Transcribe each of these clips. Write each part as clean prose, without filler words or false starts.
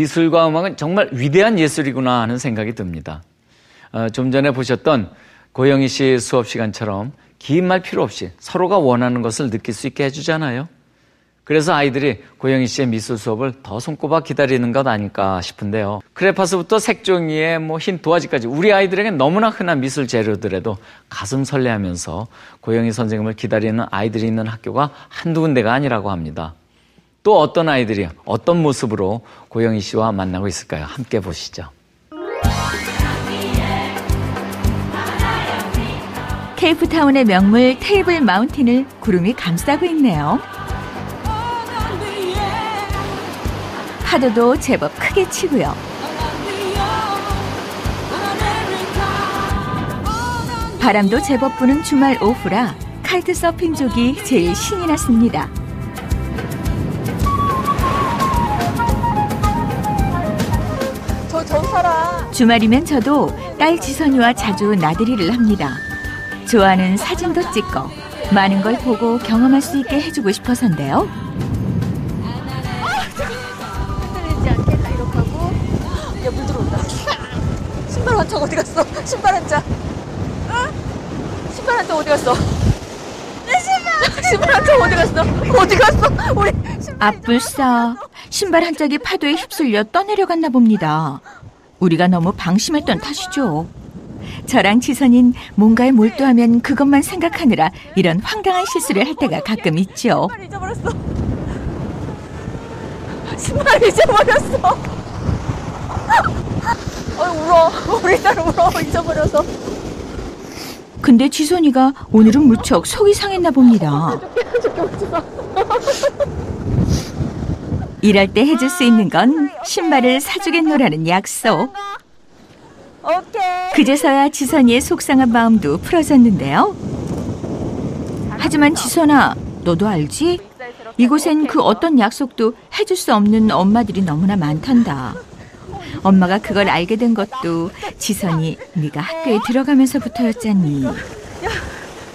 미술과 음악은 정말 위대한 예술이구나 하는 생각이 듭니다. 좀 전에 보셨던 고영희 씨 수업 시간처럼 긴 말 필요 없이 서로가 원하는 것을 느낄 수 있게 해주잖아요. 그래서 아이들이 고영희 씨의 미술 수업을 더 손꼽아 기다리는 것 아닐까 싶은데요. 크레파스부터 색종이에 흰 도화지까지 우리 아이들에겐 너무나 흔한 미술 재료들에도 가슴 설레하면서 고영희 선생님을 기다리는 아이들이 있는 학교가 한두 군데가 아니라고 합니다. 또 어떤 아이들이 어떤 모습으로 고영희 씨와 만나고 있을까요? 함께 보시죠. 케이프타운의 명물 테이블 마운틴을 구름이 감싸고 있네요. 파도도 제법 크게 치고요. 바람도 제법 부는 주말 오후라 카이트 서핑족이 제일 신이 났습니다. 저 살아. 주말이면 저도 딸 지선이와 자주 나들이를 합니다. 좋아하는 사진도 찍고 많은 걸 보고 경험할 수 있게 해주고 싶어서인데요. 흔들리지 않게 다 이렇게 하고. 야, 물 들어온다. 신발 한 짝 어디 갔어? 신발 한 짝. 신발 한 짝 어디 갔어? 내 신발 한 짝 어디 갔어? 어디 갔어? 우리 앞불싸 신발 한 짝이 파도에 휩쓸려 떠내려갔나 봅니다. 우리가 너무 방심했던 탓이죠. 저랑 지선인 뭔가에 몰두하면 그것만 생각하느라 이런 황당한 실수를 할 때가 가끔 있죠. 신발 잊어버렸어. 신발 잊어버렸어. 울어. 우리 딸 울어. 잊어버려서. 근데 지선이가 오늘은 무척 속이 상했나 봅니다. 일할 때 해줄 수 있는 건 신발을 사주겠노라는 약속. 오케이. 그제서야 지선이의 속상한 마음도 풀어졌는데요. 하지만 지선아, 너도 알지? 이곳엔 그 어떤 약속도 해줄 수 없는 엄마들이 너무나 많단다. 엄마가 그걸 알게 된 것도 지선이 네가 학교에 들어가면서부터였잖니. 야,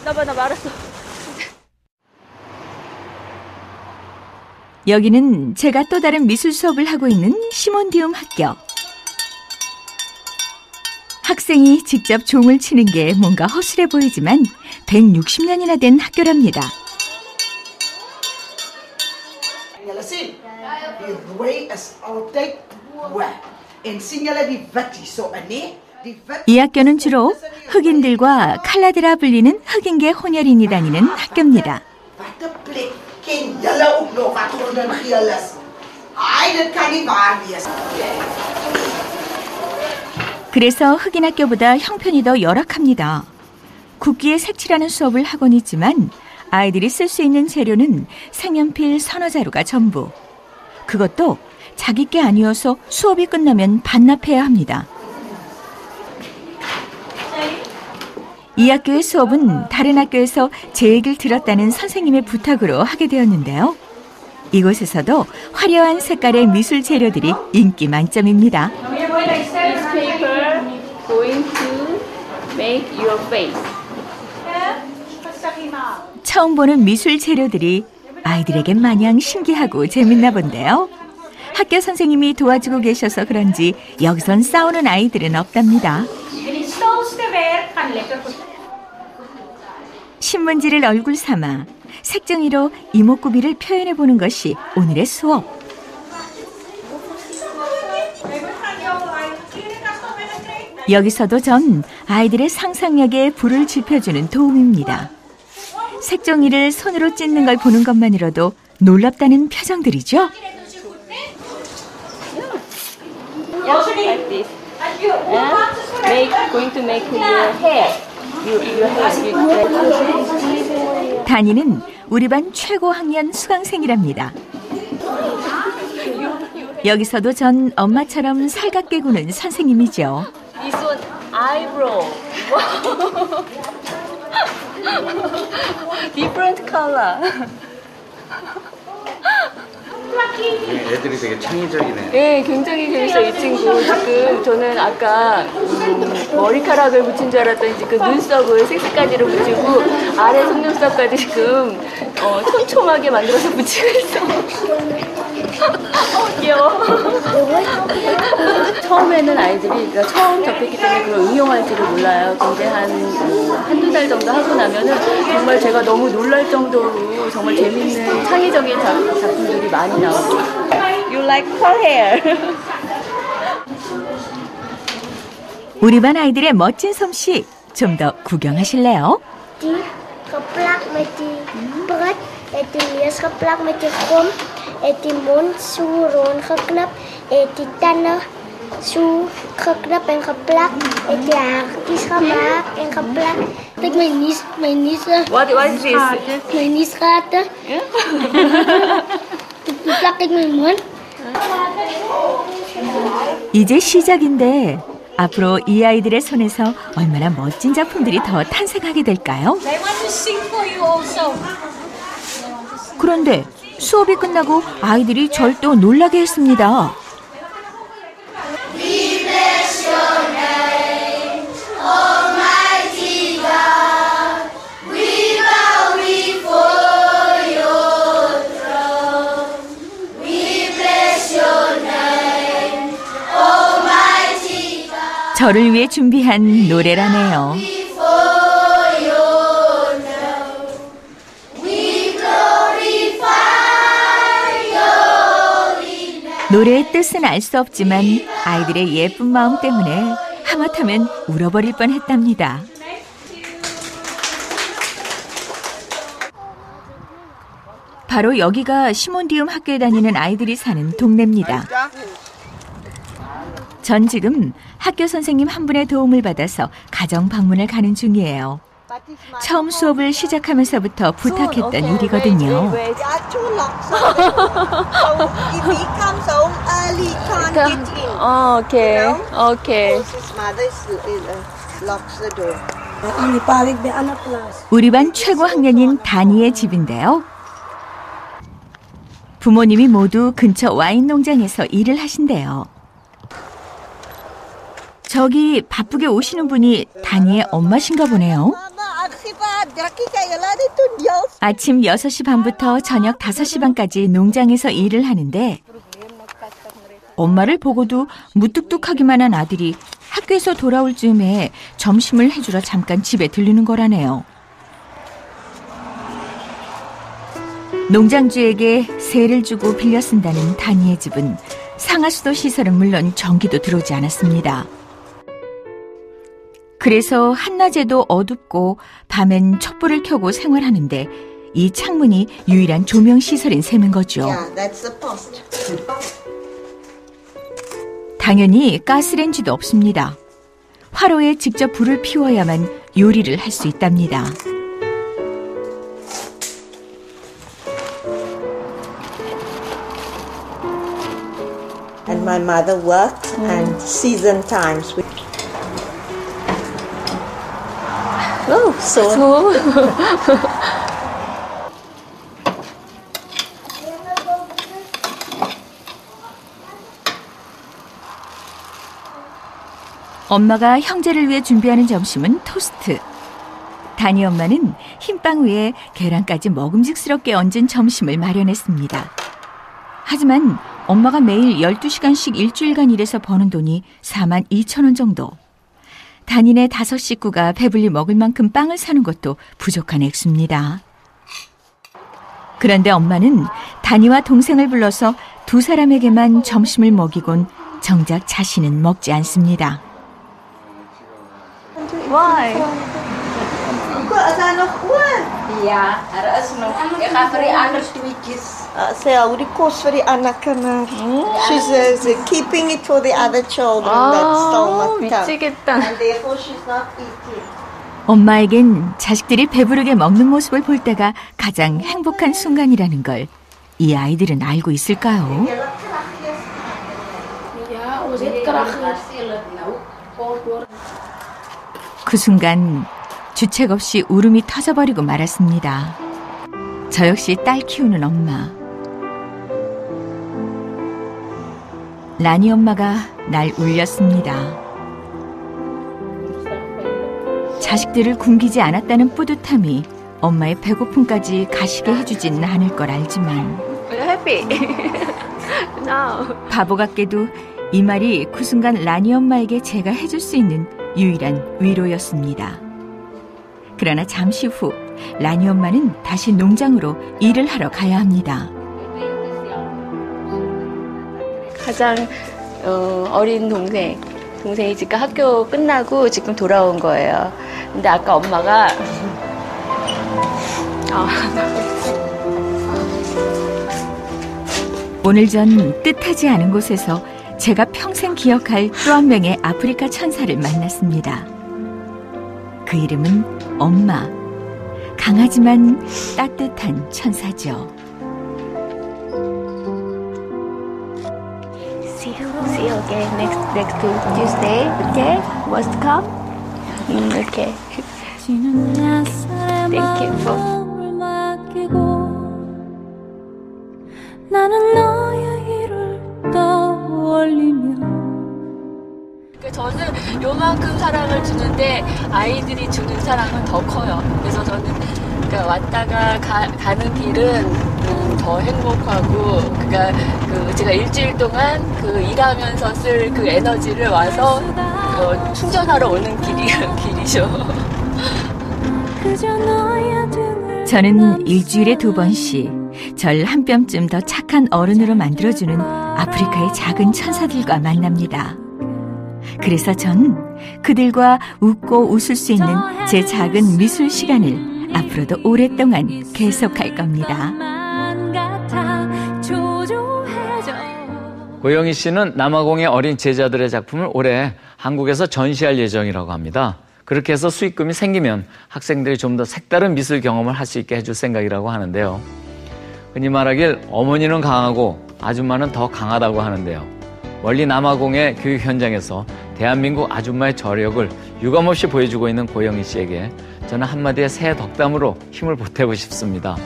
나 말았어. 여기는 제가 또 다른 미술 수업을 하고 있는 시몬디움 학교. 학생이 직접 종을 치는 게 뭔가 허술해 보이지만 160년이나 된 학교랍니다. 이 학교는 주로 흑인들과 칼라드라 불리는 흑인계 혼혈인이 다니는 학교입니다. 그래서 흑인 학교보다 형편이 더 열악합니다. 국기에 색칠하는 수업을 하곤 있지만 아이들이 쓸 수 있는 재료는 색연필 서너 자루가 전부. 그것도 자기 게 아니어서 수업이 끝나면 반납해야 합니다. 이 학교의 수업은 다른 학교에서 제 얘기를 들었다는 선생님의 부탁으로 하게 되었는데요. 이곳에서도 화려한 색깔의 미술 재료들이 인기 만점입니다. 처음 보는 미술 재료들이 아이들에겐 마냥 신기하고 재밌나 본데요. 학교 선생님이 도와주고 계셔서 그런지 여기선 싸우는 아이들은 없답니다. 신문지를 얼굴 삼아 색종이로 이목구비를 표현해보는 것이 오늘의 수업. 여기서도 전 아이들의 상상력에 불을 지펴주는 도움입니다. 색종이를 손으로 찢는 걸 보는 것만으로도 놀랍다는 표정들이죠. 다니는 우리 반 최고 학년 수강생이랍니다. 여기서도 전 엄마처럼 살갑게 구는 선생님이죠. 이 손 아이브로우. Different color. 애들이 되게 창의적이네. 네, 굉장히 재밌어요. 이 친구 지금 저는 아까 머리카락을 붙인 줄 알았더니 지금 눈썹을 색깔까지로 붙이고 아래 속눈썹까지 지금 촘촘하게 만들어서 붙이고 있어. 귀여워. 처음에는 아이들이 그러니까 처음 접했기 때문에 그걸 응용할지를 몰라요. 근데 한두 달 정도 하고 나면은 정말 제가 너무 놀랄 정도로 정말 재밌는 창의적인 작품들이 많이 나오고. You like her hair. 우리 반 아이들의 멋진 솜씨 좀 더 구경하실래요? Die geplakt met die pret, het die neus geplakt met die kom, het die mond zo rond geknipt, het die tanden zo geknipt en geplakt, het die haartjes gemaakt en geplakt. Ik mijn nies, What is this? mijn niesgaten. Toen plak ik mijn mond. 이제 시작인데 앞으로 이 아이들의 손에서 얼마나 멋진 작품들이 더 탄생하게 될까요? 그런데 수업이 끝나고 아이들이 절 또 놀라게 했습니다. 저를 위해 준비한 노래라네요. 노래의 뜻은 알 수 없지만 아이들의 예쁜 마음 때문에 하마터면 울어버릴 뻔했답니다. 바로 여기가 시몬디움 학교에 다니는 아이들이 사는 동네입니다. 전 지금 학교 선생님 한 분의 도움을 받아서 가정 방문을 가는 중이에요. 처음 수업을 시작하면서부터 부탁했던 일이거든요. 오케이. 우리 반 최고 학년인 다니의 집인데요. 부모님이 모두 근처 와인 농장에서 일을 하신대요. 저기 바쁘게 오시는 분이 다니의 엄마신가 보네요. 아침 6시 반부터 저녁 5시 반까지 농장에서 일을 하는데 엄마를 보고도 무뚝뚝하기만 한 아들이 학교에서 돌아올 즈음에 점심을 해주러 잠깐 집에 들르는 거라네요. 농장주에게 세를 주고 빌려 쓴다는 다니의 집은 상하수도 시설은 물론 전기도 들어오지 않았습니다. 그래서 한낮에도 어둡고 밤엔 촛불을 켜고 생활하는데 이 창문이 유일한 조명 시설인 셈인 거죠. 당연히 가스레인지도 없습니다. 화로에 직접 불을 피워야만 요리를 할 수 있답니다. And my mother worked and season times. Oh, so. 엄마가 형제를 위해 준비하는 점심은 토스트. 다니 엄마는 흰빵 위에 계란까지 먹음직스럽게 얹은 점심을 마련했습니다. 하지만 엄마가 매일 12시간씩 일주일간 일해서 버는 돈이 42,000원 정도. 단인의 5 식구가 배불리 먹을 만큼 빵을 사는 것도 부족한 액수입니다. 그런데 엄마는 다니와 동생을 불러서 두 사람에게만 점심을 먹이곤 정작 자신은 먹지 않습니다. Why? Ja, er is nog. Ik ga voor die andere tweetjes. 우리 kost voor die 아나카나. She's keeping it for the other children that still must come. 미치겠다. And therefore she's not eating. 엄마에겐 자식들이 배부르게 먹는 모습을 볼 때가 가장 행복한 순간이라는 걸 이 아이들은 알고 있을까요? 그 순간 주책 없이 울음이 터져버리고 말았습니다. 저 역시 딸 키우는 엄마. 라니 엄마가 날 울렸습니다. 자식들을 굶기지 않았다는 뿌듯함이 엄마의 배고픔까지 가시게 해주진 않을 걸 알지만 We're happy. 바보 같게도 이 말이 그 순간 라니 엄마에게 제가 해줄 수 있는 유일한 위로였습니다. 그러나 잠시 후 라니 엄마는 다시 농장으로 일을 하러 가야 합니다. 가장 어린 동생이 지금 학교 끝나고 지금 돌아온 거예요. 근데 아까 엄마가 오늘 전 뜻하지 않은 곳에서 제가 평생 기억할 또 한 명의 아프리카 천사를 만났습니다. 그 이름은 엄마. 강하지만 따뜻한 천사죠. See you again next Tuesday. Okay? Must come? Okay. Thank you for. 나는 너의 일을 떠올리며 저는 요만큼 사랑을 주는데 아이들이 주는 사랑은 더 커요. 그래서 저는 그러니까 왔다가 가는 길은 더 행복하고 그러니까 제가 일주일 동안 일하면서 쓸 그 에너지를 와서 충전하러 오는 길이죠. 저는 일주일에 2번씩 절 한 뼘쯤 더 착한 어른으로 만들어주는 아프리카의 작은 천사들과 만납니다. 그래서 전 그들과 웃고 웃을 수 있는 제 작은 미술 시간을 앞으로도 오랫동안 계속할 겁니다. 고영희 씨는 남아공의 어린 제자들의 작품을 올해 한국에서 전시할 예정이라고 합니다. 그렇게 해서 수익금이 생기면 학생들이 좀 더 색다른 미술 경험을 할 수 있게 해줄 생각이라고 하는데요. 흔히 말하길 어머니는 강하고 아줌마는 더 강하다고 하는데요. 멀리 남아공의 교육 현장에서 대한민국 아줌마의 저력을 유감없이 보여주고 있는 고영희 씨에게 저는 한마디의 새 덕담으로 힘을 보태고 싶습니다.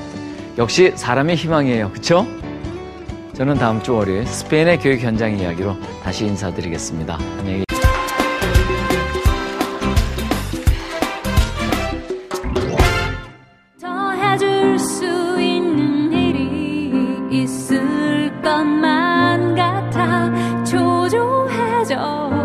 역시 사람의 희망이에요. 그렇죠? 저는 다음 주 월요일 스페인의 교육 현장 이야기로 다시 인사드리겠습니다. 안녕히 계세요. 더 해줄 수 있는 일이 있을 것만 같아 초조해져